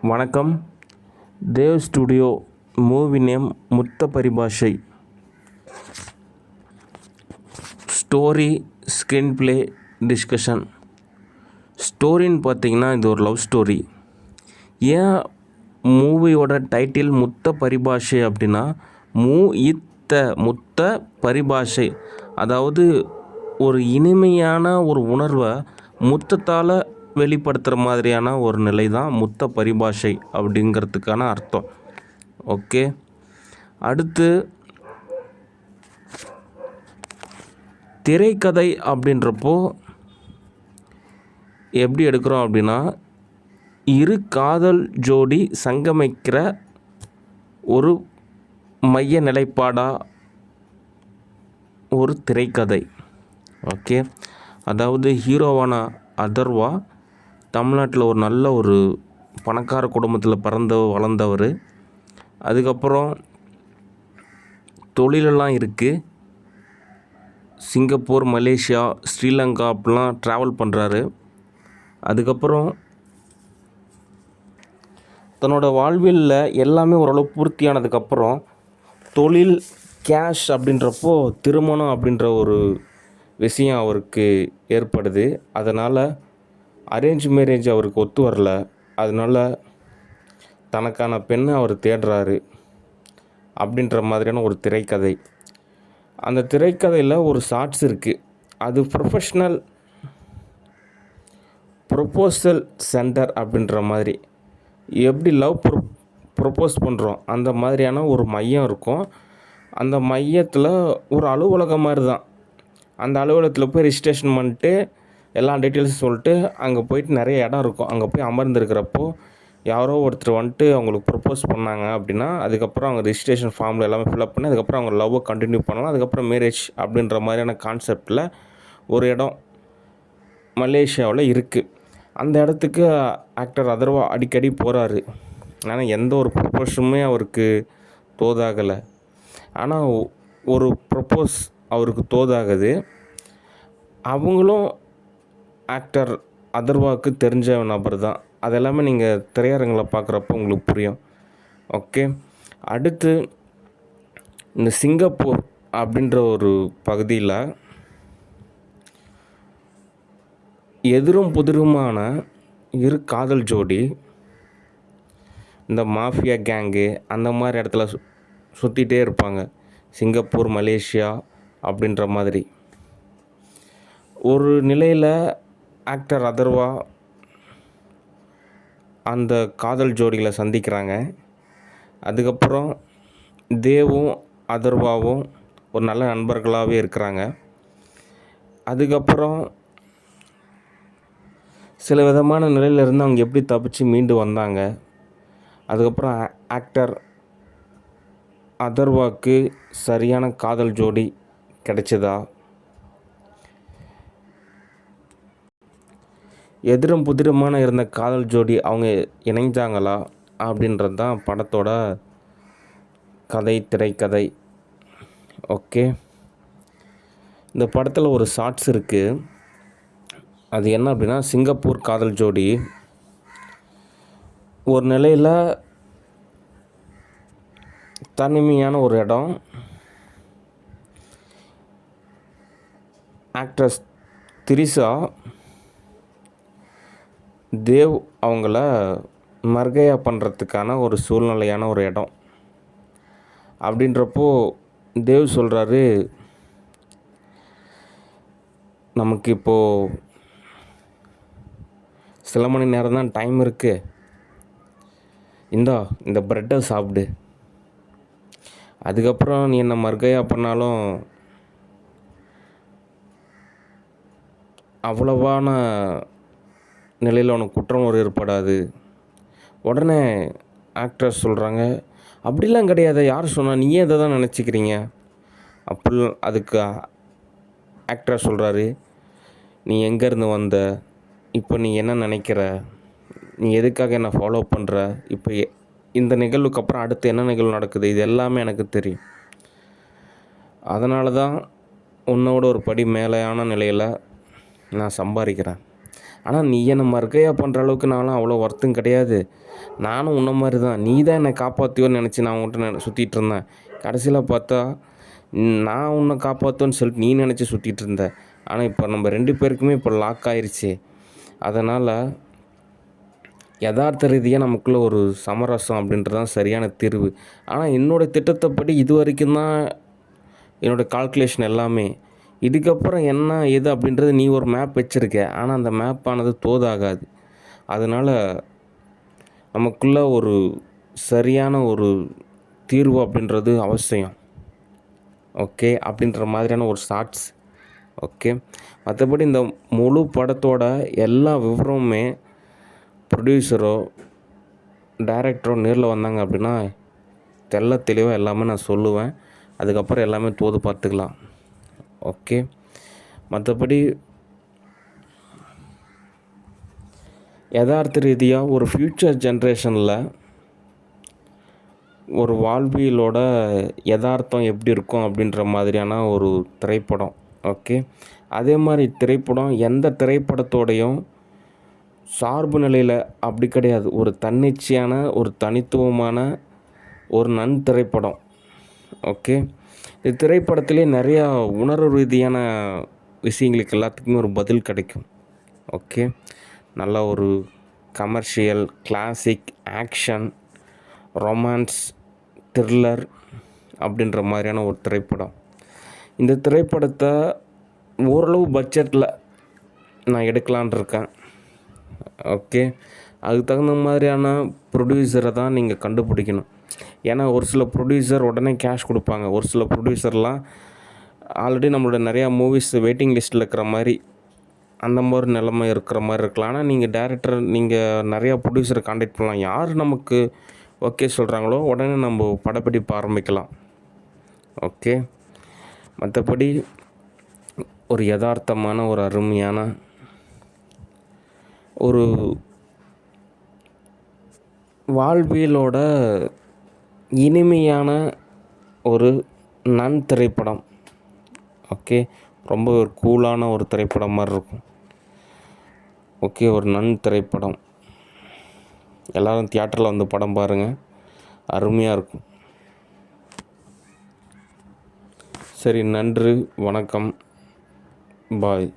வணக்கம். Dev studio. Movie name Mutha Paribashai. Story, screenplay, discussion. ஸ்டோரின்னு பார்த்தீங்கன்னா இது ஒரு லவ் ஸ்டோரி. ஏன் மூவியோட டைட்டில் முத்த பரிபாஷை அப்படின்னா, முத்த பரிபாஷை, அதாவது ஒரு இனிமையான ஒரு உணர்வை முத்தத்தால் வெளிப்படுத்துகிற மாதிரியான ஒரு நிலை தான் முத்த பரிபாஷை அப்படிங்கிறதுக்கான அர்த்தம். ஓகே, அடுத்து திரைக்கதை அப்படின்றப்போ எப்படி எடுக்கிறோம் அப்படின்னா, இரு காதல் ஜோடி சங்கமிக்கிற ஒரு மைய நிலைப்பாடாக ஒரு திரைக்கதை. ஓகே, அதாவது ஹீரோவான அதர்வா தமிழ்நாட்டில் ஒரு நல்ல ஒரு பணக்கார குடும்பத்தில் வளர்ந்தவர். அதுக்கப்புறம் தொழிலெல்லாம் இருக்குது. சிங்கப்பூர், மலேசியா, ஸ்ரீலங்கா அப்படிலாம் ட்ராவல் பண்ணுறாரு. அதுக்கப்புறம் தன்னோட வாழ்வியலில் எல்லாமே ஓரளவு பூர்த்தியானதுக்கப்புறம் தொழில், கேஷ் அப்படின்றப்போ திருமணம் அப்படின்ற ஒரு விஷயம் அவருக்கு ஏற்படுது. அதனால் அரேஞ்ச் மேரேஜ் அவருக்கு ஒத்து வரல. அதனால் தனக்கான பெண்ணை அவர் தேடுறாரு அப்படின்ற மாதிரியான ஒரு திரைக்கதை. அந்த திரைக்கதையில் ஒரு ஷார்ட்ஸ் இருக்குது. அது ப்ரொபோசல் சென்டர் அப்படின்ற மாதிரி, எப்படி லவ் ப்ரொப்போஸ் பண்ணுறோம் அந்த மாதிரியான ஒரு மையம் இருக்கும். அந்த மையத்தில் ஒரு அலுவலகம் மாதிரி தான். அந்த அலுவலகத்தில் போய் ரிஜிஸ்ட்ரேஷன் பண்ணிட்டு எல்லா டீட்டெயில்ஸும் சொல்லிட்டு அங்கே போயிட்டு நிறைய இடம் இருக்கும். அங்கே போய் அமர்ந்திருக்கிறப்போ யாரோ ஒருத்தர் வந்துட்டு அவங்களுக்கு ப்ரப்போஸ் பண்ணாங்க அப்படின்னா, அதுக்கப்புறம் அவங்க ரிஜிஸ்ட்ரேஷன் ஃபார்மில் எல்லாமே ஃபில்அப் பண்ணி அதுக்கப்புறம் அவங்க லவ்வை கண்டினியூ பண்ணலாம். அதுக்கப்புறம் மேரேஜ் அப்படின்ற மாதிரியான கான்செப்டில் ஒரு இடம் மலேசியாவில் இருக்குது. அந்த இடத்துக்கு ஆக்டர் அதர்வா அடிக்கடி போகிறாரு. ஆனால் எந்த ஒரு ப்ரப்போஸுமே அவருக்கு தோதாகலை. ஆனால் ஒரு ப்ரப்போஸ் அவருக்கு தோதாகுது. அவங்களும் ஆக்டர் அதர்வாவுக்கு தெரிஞ்ச நபர் தான். அது எல்லாமே நீங்கள் திரையரங்கில் பார்க்குறப்போ உங்களுக்கு புரியும். ஓகே, அடுத்து இந்த சிங்கப்பூர் அப்படின்ற ஒரு பகுதியில் எதிரும் புதிருமான இரு காதல் ஜோடி இந்த மாஃபியா கேங்கு அந்த மாதிரி இடத்துல சுற்றிகிட்டே இருப்பாங்க. சிங்கப்பூர், மலேசியா அப்படின்ற மாதிரி ஒரு நிலையில் ஆக்டர் அதர்வா அந்த காதல் ஜோடிகளை சந்திக்கிறாங்க. அதுக்கப்புறம் தேவும் அதர்வாவும் ஒரு நல்ல நண்பர்களாகவே இருக்கிறாங்க. அதுக்கப்புறம் சில விதமான நிலையிலிருந்து அவங்க எப்படி தப்பிச்சு மீண்டு வந்தாங்க. அதுக்கப்புறம் ஆக்டர் அதர்வாவுக்கு சரியான காதல் ஜோடி கிடைச்சதா, எதிரும் புதிருமான இருந்த காதல் ஜோடி அவங்க இணைஞ்சாங்களா அப்படின்றது தான் படத்தோட திரைக்கதை. ஓகே, இந்த படத்தில் ஒரு ஷார்ட்ஸ் இருக்குது. அது என்ன அப்படின்னா, சிங்கப்பூர் காதல் ஜோடி ஒரு நிலையில் தனிமையான ஒரு இடம், ஆக்ட்ரஸ் திரிஷா தேவ் அவங்கள மர்கையா பண்ணுறதுக்கான ஒரு சூழ்நிலையான ஒரு இடம். அப்படின்றப்போ தேவ் சொல்கிறாரு, நமக்கு இப்போது சில மணி நேரம் தான் டைம் இருக்குது, இந்த ப்ரெட்டை சாப்பிடு, அதுக்கப்புறம் நீ என்ன மர்கையா பண்ணாலும் அவ்வளவான நிலையில் உனக்கு குற்றம் ஒரு ஏற்படாது. உடனே ஆக்ட்ரஸ் சொல்கிறாங்க, அப்படிலாம் கிடையாது, யார் சொன்னால், நீயே இதை தான் நினச்சிக்கிறீங்க அப்படி. அதுக்கு ஆக்டர் சொல்கிறாரு, நீ எங்கேருந்து வந்த, இப்போ நீ என்ன நினைக்கிற, நீ எதுக்காக என்னை ஃபாலோ பண்ணுற, இப்போ இந்த நிகழ்வுக்கு அப்புறம் அடுத்து என்ன நிகழ்வு நடக்குது, இது எல்லாமே எனக்கு தெரியும். அதனால தான் உன்னோட ஒரு படி மேலையான நிலையில் நான் சம்பாதிக்கிறேன். ஆனால் நீ என்னை மறுக்கையா பண்ணுற அளவுக்கு நானும் அவ்வளோ ஒர்த்தும் கிடையாது. நானும் உன்ன மாதிரி தான். நீ தான் என்னை காப்பாற்றுவேன்னு நினச்சி நான் உன்கிட்ட சுற்றிட்டு இருந்தேன். கடைசியில் பார்த்தா நான் உன்னை காப்பாற்றுவேன்னு சொல்லிட்டு நீ நினச்சி சுற்றிட்டு இருந்த. ஆனால் இப்போ நம்ம 2 பேருக்குமே இப்போ லாக் ஆயிடுச்சு. அதனால் யதார்த்த ரீதியாக நமக்குள்ளே ஒரு சமரசம் அப்படின்றது தான் சரியான தீர்வு. ஆனால் என்னோடய திட்டத்தைப்படி இது வரைக்கும் தான் என்னோடய கால்குலேஷன் எல்லாமே. இதுக்கப்புறம் என்ன ஏது அப்படின்றது நீ ஒரு மேப் வச்சுருக்க. ஆனால் அந்த மேப்பானது தோதாகாது. அதனால் நமக்குள்ளே ஒரு சரியான ஒரு தீர்வு அப்படின்றது அவசியம். ஓகே, அப்படின்ற மாதிரியான ஒரு ஷார்ட்ஸ். ஓகே, மற்றபடி இந்த முழு படத்தோட எல்லா விவரமுமே ப்ரொடியூசரோ டைரக்டரோ நேரில் வந்தாங்க அப்படின்னா தெளிவாக எல்லாமே நான் சொல்லுவேன். அதுக்கப்புறம் எல்லாமே தோது பார்த்துக்கலாம். ஓகே, மற்றபடி யதார்த்த ரீதியாக ஒரு ஃப்யூச்சர் ஜென்ரேஷனில் ஒரு வாழ்வியலோட யதார்த்தம் எப்படி இருக்கும் அப்படின்ற மாதிரியான ஒரு திரைப்படம். ஓகே, அதே மாதிரி திரைப்படம் எந்த திரைப்படத்தோடையும் சார்பு நிலையில் அப்படி கிடையாது. ஒரு தன்னிச்சையான ஒரு தனித்துவமான ஒரு திரைப்படம். ஓகே, இந்த திரைப்படத்திலே நிறையா உணர்வு ரீதியான விஷயங்களுக்கு எல்லாத்துக்குமே ஒரு பதில் கிடைக்கும். ஓகே, நல்ல ஒரு commercial, classic, action, romance, thriller அப்படின்ற மாதிரியான ஒரு திரைப்படம். இந்த திரைப்படத்தை ஓரளவு பட்ஜெட்டில் நான் எடுக்கலான் இருக்கேன். ஓகே, அதுக்கு தகுந்த மாதிரியான ப்ரொடியூசரை தான் நீங்கள் கண்டுபிடிக்கணும். ஏன்னா ஒரு சில ப்ரொடியூசர் உடனே கேஷ் கொடுப்பாங்க. ஒரு சில ப்ரொடியூசர்லாம் ஆல்ரெடி நம்மளோட நிறையா மூவிஸ் வெயிட்டிங் லிஸ்ட்டில் இருக்கிற மாதிரி அந்த மாதிரி நிலைமை இருக்கிற மாதிரி இருக்கலாம். ஆனால் நீங்கள் நிறையா ப்ரொடியூசரை காண்டாக்ட் பண்ணலாம். யார் நமக்கு ஓகே சொல்கிறாங்களோ உடனே நம்ம படப்பிடிப்பு ஆரம்பிக்கலாம். ஓகே, மற்றபடி ஒரு யதார்த்தமான ஒரு அருமையான ஒரு வாழ்வியலோட இனிமையான ஒரு திரைப்படம். ஓகே, ரொம்ப ஒரு கூலான ஒரு திரைப்படம் மாதிரி இருக்கும். ஓகே, ஒரு திரைப்படம். எல்லோரும் தியேட்டரில் வந்து படம் பாருங்கள், அருமையாக இருக்கும். சரி, நன்றி, வணக்கம், பாய்.